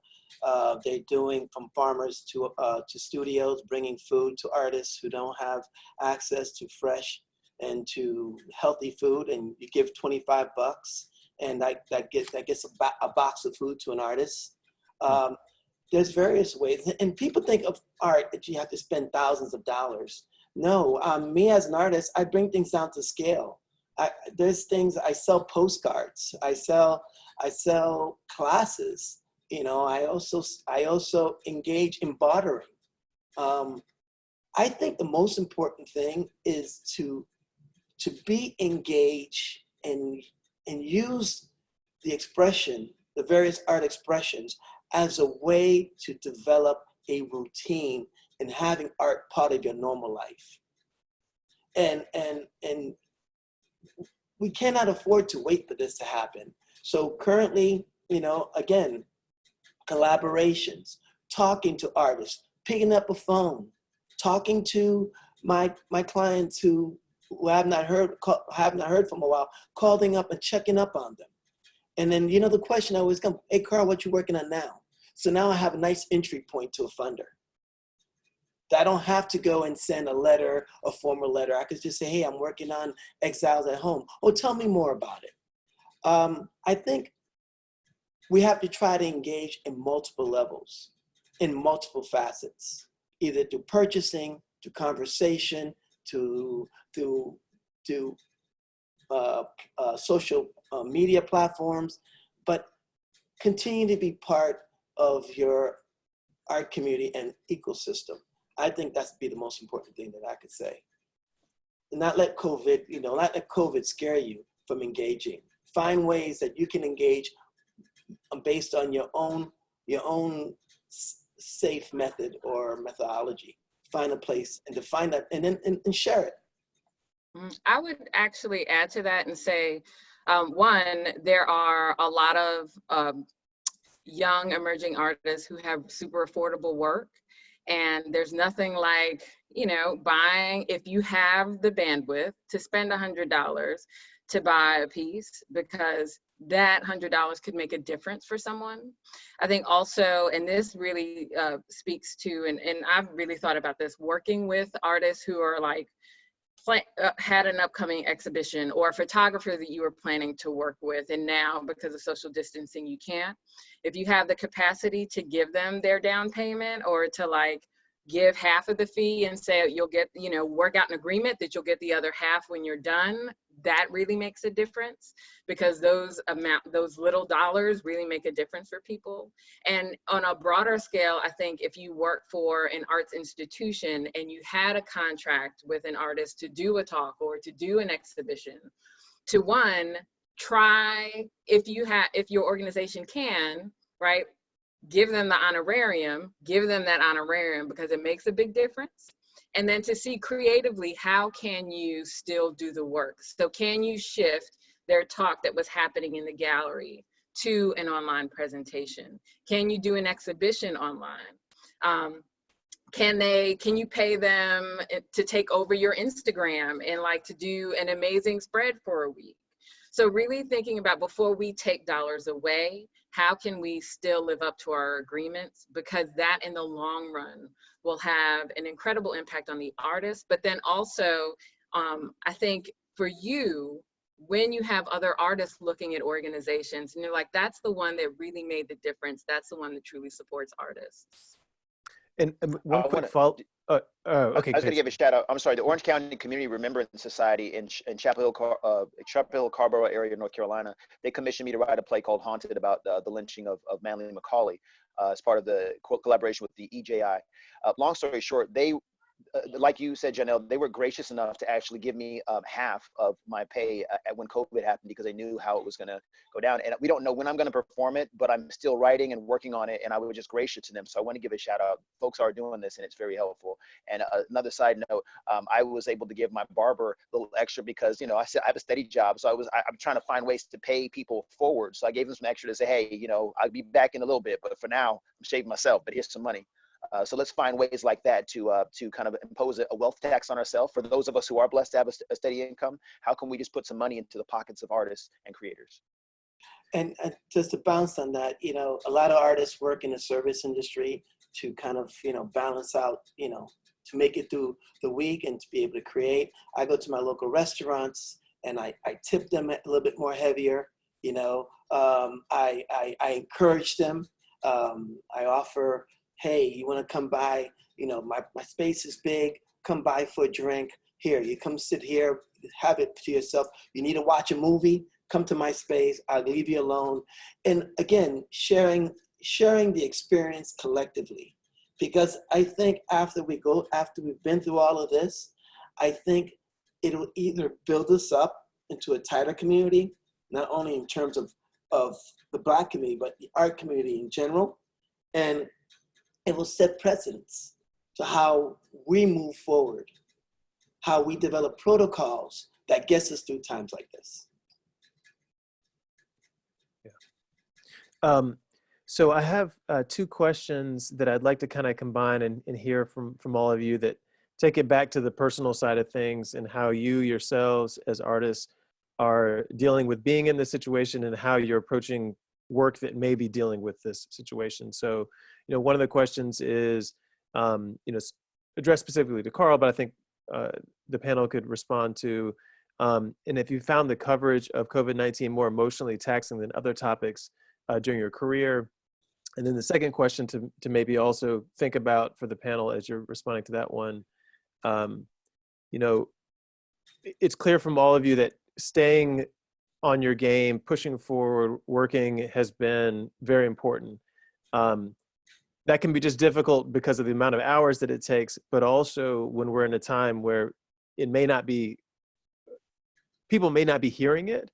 They're doing from farmers to studios, bringing food to artists who don't have access to fresh and to healthy food, and you give $25, and that gets a box of food to an artist. There's various ways, and people think of art that you have to spend thousands of dollars. No, me as an artist, I bring things down to scale. There's things, I sell postcards, I sell classes. I also engage in bartering. I think the most important thing is to be engaged and use the various art expressions as a way to develop a routine and having art part of your normal life. And we cannot afford to wait for this to happen. So currently, again, collaborations, talking to artists, picking up a phone, talking to my clients who have not heard from a while, calling up and checking up on them. And then, the question always comes, hey, Carl, what you working on now? So now I have a nice entry point to a funder. I don't have to go and send a formal letter. I could just say, hey, I'm working on Exiles at Home. Oh, tell me more about it. I think we have to try to engage in multiple levels, in multiple facets, either through purchasing, to conversation, to social media platforms. But continue to be part of your art community and ecosystem. I think that's be the most important thing that I could say. And not let COVID, not let COVID scare you from engaging. Find ways that you can engage based on your own safe method or methodology. Find a place and define that, and then and share it. I would actually add to that and say, one, there are a lot of young emerging artists who have super affordable work, and there's nothing like, buying, if you have the bandwidth to spend $100 to buy a piece, because that $100 could make a difference for someone. I think also, and this really speaks to, and I've really thought about this, working with artists who are like, had an upcoming exhibition, or a photographer that you were planning to work with, and now because of social distancing you can't. If you have the capacity to give them their down payment, or to like give half of the fee and say you'll get, work out an agreement that you'll get the other half when you're done, that really makes a difference, because those little dollars really make a difference for people. And on a broader scale, I think if you work for an arts institution and you had a contract with an artist to do a talk or to do an exhibition, to one, try, if your organization can, right, give them the honorarium, give them that honorarium, because it makes a big difference. And then to see creatively, how can you still do the work? So can you shift their talk that was happening in the gallery to an online presentation? Can you do an exhibition online? Can you pay them to take over your Instagram and like to do an amazing spread for a week? So really thinking about, before we take dollars away, how can we still live up to our agreements? Because that in the long run will have an incredible impact on the artist. But then also, I think for you, when you have other artists looking at organizations and you're like, that's the one that really made the difference, that's the one that truly supports artists. And one quick follow. Okay. I was going to give a shout out. I'm sorry. The Orange County Community Remembrance Society in Chapel Hill, Carborough area, North Carolina, they commissioned me to write a play called "Haunted" about the lynching of Manly Macaulay as part of the collaboration with the EJI. Long story short, they, like you said, Janelle, they were gracious enough to actually give me half of my pay when COVID happened, because they knew how it was going to go down. And we don't know when I'm going to perform it, but I'm still writing and working on it. And I was just gracious to them. So I want to give a shout out. Folks are doing this, and it's very helpful. And another side note, I was able to give my barber a little extra because, I said I have a steady job. So I'm trying to find ways to pay people forward. So I gave them some extra to say, hey, I'll be back in a little bit, but for now I'm shaving myself, but here's some money. So let's find ways like that to kind of impose a wealth tax on ourselves. For those of us who are blessed to have a steady income, how can we just put some money into the pockets of artists and creators? And just to bounce on that, a lot of artists work in the service industry to kind of, balance out, to make it through the week and to be able to create. I go to my local restaurants and I tip them a little bit more heavier. I encourage them. I offer, hey, you want to come by, my space is big, come by for a drink. Here, you come sit here, have it to yourself. You need to watch a movie, come to my space, I'll leave you alone. And again, sharing the experience collectively. Because I think after we've been through all of this, I think it'll either build us up into a tighter community, not only in terms of the Black community, but the art community in general. And it will set precedents to how we move forward, how we develop protocols that gets us through times like this. Yeah. So I have two questions that I'd like to kind of combine and hear from all of you that take it back to the personal side of things and how you yourselves as artists are dealing with being in this situation and how you're approaching work that may be dealing with this situation. So, one of the questions is, addressed specifically to Carl, but I think the panel could respond to, and if you found the coverage of COVID-19 more emotionally taxing than other topics during your career. And then the second question to maybe also think about for the panel as you're responding to that one, it's clear from all of you that staying on your game, pushing forward, working has been very important. That can be just difficult because of the amount of hours that it takes, but also when we're in a time where it may not be, people may not be hearing it.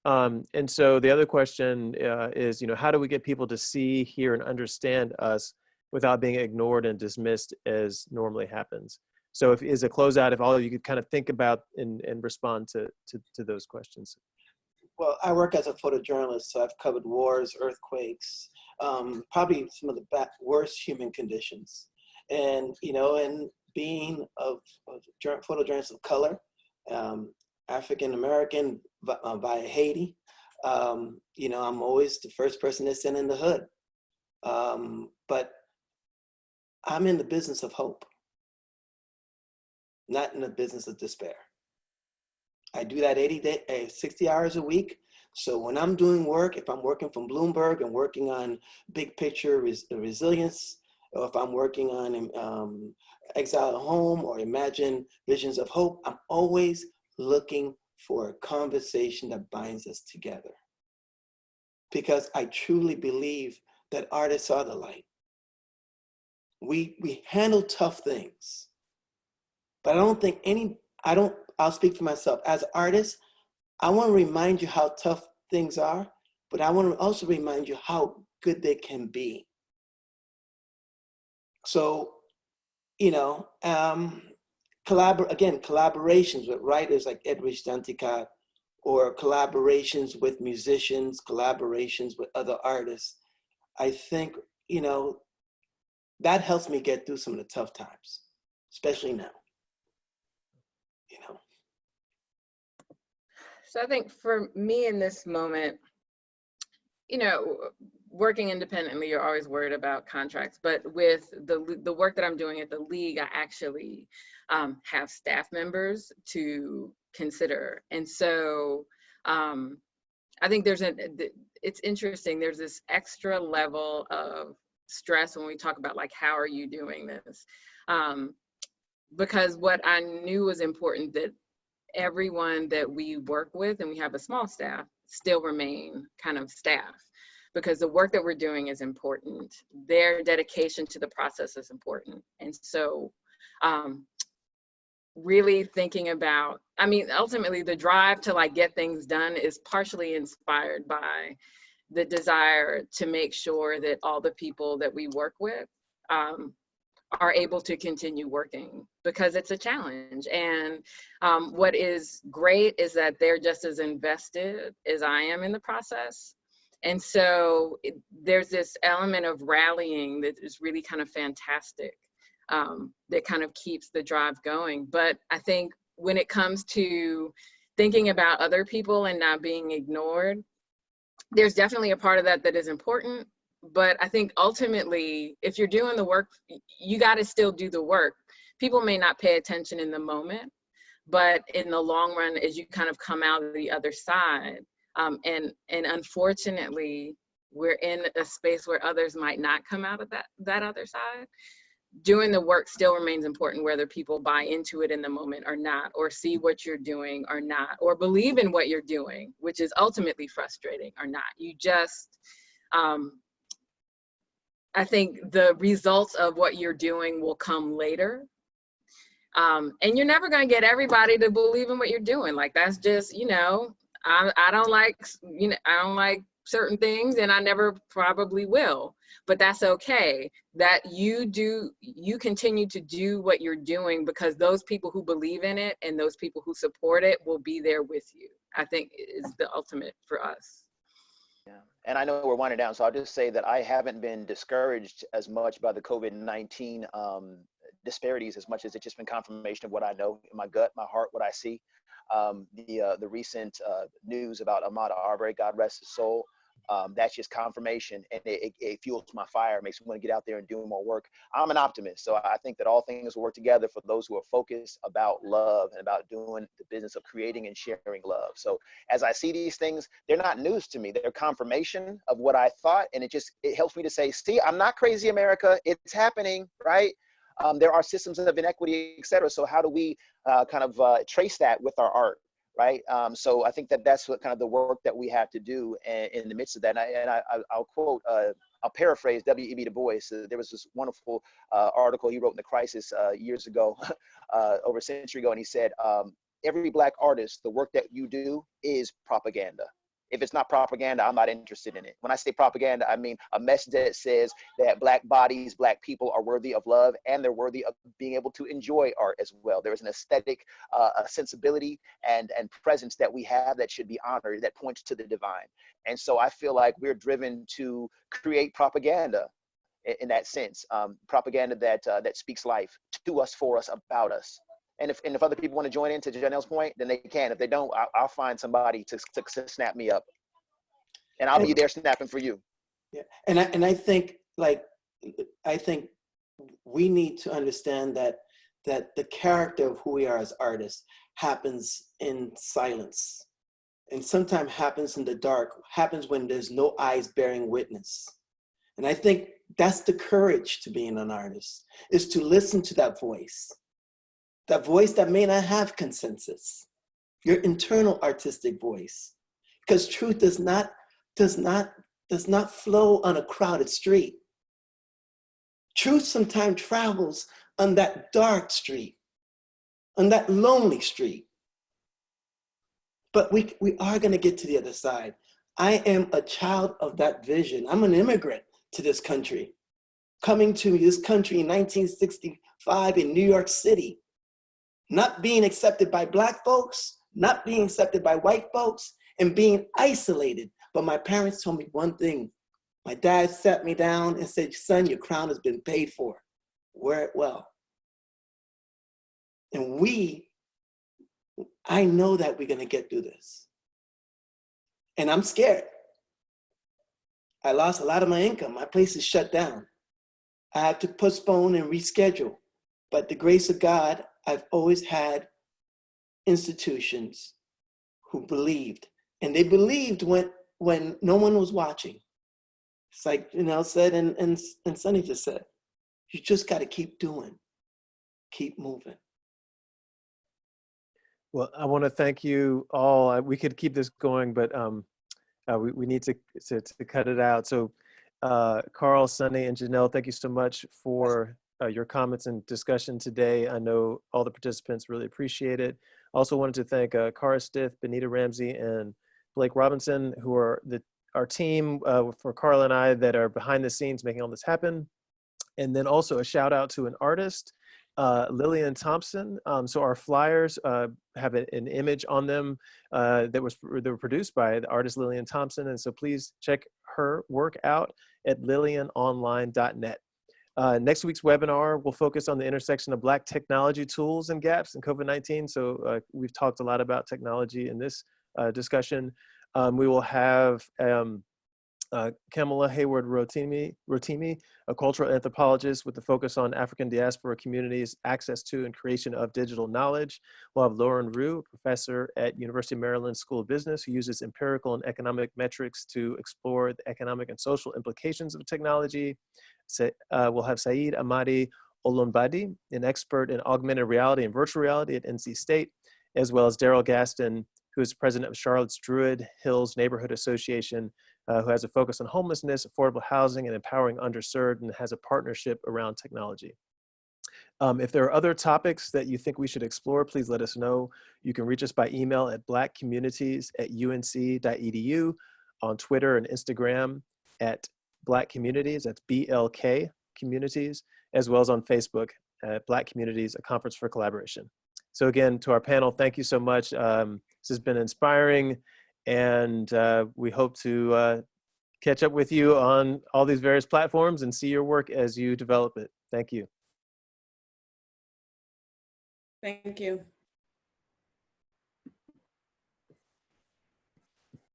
And so the other question is, how do we get people to see, hear, and understand us without being ignored and dismissed as normally happens? So if is a closeout, if all of you could kind of think about and respond to those questions. Well, I work as a photojournalist, so I've covered wars, earthquakes, probably some of the worst human conditions. And, and being of photojournalist of color, African-American via Haiti, I'm always the first person that's in the hood. But I'm in the business of hope, not in the business of despair. I do that 60 hours a week. So when I'm doing work, if I'm working from Bloomberg and working on big picture resilience, or if I'm working on Exile at Home or Imagine Visions of Hope, I'm always looking for a conversation that binds us together. Because I truly believe that artists are the light. We handle tough things, but I don't think I'll speak for myself. As artists, I want to remind you how tough things are, but I want to also remind you how good they can be. So, collaborations with writers like Edwidge Danticat, or collaborations with musicians, collaborations with other artists. I think, that helps me get through some of the tough times, especially now. So I think for me in this moment, working independently, you're always worried about contracts. But with the work that I'm doing at the League, I actually have staff members to consider. And so I think it's interesting. There's this extra level of stress when we talk about like, how are you doing this? Because what I knew was important, that everyone that we work with, and we have a small staff, still remain kind of staff, because the work that we're doing is important. Their dedication to the process is important. And so really thinking about, ultimately the drive to like get things done is partially inspired by the desire to make sure that all the people that we work with are able to continue working, because it's a challenge. And what is great is that they're just as invested as I am in the process. And so there's this element of rallying that is really kind of fantastic, that kind of keeps the drive going. But I think when it comes to thinking about other people and not being ignored, there's definitely a part of that is important. But I think ultimately, if you're doing the work, you got to still do the work. People may not pay attention in the moment, but in the long run, as you kind of come out of the other side, and unfortunately, we're in a space where others might not come out of that other side. Doing the work still remains important, whether people buy into it in the moment or not, or see what you're doing or not, or believe in what you're doing, which is ultimately frustrating or not. You just, I think the results of what you're doing will come later. And you're never going to get everybody to believe in what you're doing. Like, that's just, I don't like certain things, and I never probably will, but that's okay. That you continue to do what you're doing, because those people who believe in it and those people who support it will be there with you, I think is the ultimate for us. Yeah, and I know we're winding down, so I'll just say that I haven't been discouraged as much by the COVID-19 disparities as much as it's just been confirmation of what I know in my gut, my heart, what I see. The recent news about Ahmaud Arbery, God rest his soul, that's just confirmation, and it fuels my fire, makes me want to get out there and do more work. I'm an optimist, so I think that all things will work together for those who are focused about love and about doing the business of creating and sharing love. So as I see these things, they're not news to me. They're confirmation of what I thought, and it helps me to say, see, I'm not crazy, America. It's happening, right? There are systems of inequity, et cetera. So how do we trace that with our art, right? So I think that that's what kind of the work that we have to do in the midst of that. I'll quote, I'll paraphrase W.E.B. Du Bois. There was this wonderful article he wrote in The Crisis years ago, over a century ago, and he said, every Black artist, the work that you do is propaganda. If it's not propaganda, I'm not interested in it. When I say propaganda, I mean a message that says that Black bodies, Black people are worthy of love, and they're worthy of being able to enjoy art as well. There is an aesthetic, a sensibility and presence that we have that should be honored, that points to the divine. And so I feel like we're driven to create propaganda in that sense, propaganda that speaks life to us, for us, about us. And if other people want to join in, to Janelle's point, then they can. If they don't, I'll find somebody to snap me up, and I'll be there snapping for you. Yeah, and I think we need to understand that the character of who we are as artists happens in silence, and sometimes happens in the dark. Happens when there's no eyes bearing witness. And I think that's the courage to being an artist, is to listen to that voice that may not have consensus, your internal artistic voice, because truth does not flow on a crowded street. Truth sometimes travels on that dark street, on that lonely street. But we are going to get to the other side. I am a child of that vision. I'm an immigrant to this country, coming to this country in 1965 in New York City. Not being accepted by Black folks, not being accepted by white folks, and being isolated. But my parents told me one thing. My dad sat me down and said, son, your crown has been paid for. Wear it well. And I know that we're gonna get through this. And I'm scared. I lost a lot of my income. My place is shut down. I have to postpone and reschedule. But the grace of God, I've always had institutions who believed, and they believed when no one was watching. It's like Janelle said, and Sonny just said, you just got to keep doing, keep moving. Well, I want to thank you all. We could keep this going, but we need to cut it out. So Carl, Sonny, and Janelle, thank you so much for your comments and discussion today. I know all the participants really appreciate it. Also wanted to thank Cara Stith, Benita Ramsey, and Blake Robinson, who are our team for Carl and I that are behind the scenes making all this happen. And then also a shout out to an artist, Lillian Thompson. So our flyers have an image on them that were produced by the artist Lillian Thompson. And so please check her work out at lillianonline.net. Next week's webinar will focus on the intersection of Black technology tools and gaps in COVID-19. So we've talked a lot about technology in this discussion. We will have Kamala Hayward-Rotimi, a cultural anthropologist with a focus on African diaspora communities' access to and creation of digital knowledge. We'll have Lauren Rue, a professor at University of Maryland School of Business, who uses empirical and economic metrics to explore the economic and social implications of technology. We'll have Saeed Ahmadi Olonbadi, an expert in augmented reality and virtual reality at NC State, as well as Daryl Gaston, who is president of Charlotte's Druid Hills Neighborhood Association, who has a focus on homelessness, affordable housing, and empowering underserved, and has a partnership around technology. If there are other topics that you think we should explore, please let us know. You can reach us by email at blackcommunities@unc.edu, on Twitter and Instagram at Black Communities, that's BLK Communities, as well as on Facebook at Black Communities, a conference for collaboration. So again, to our panel, thank you so much. This has been inspiring, and we hope to catch up with you on all these various platforms and see your work as you develop it. Thank you. Thank you.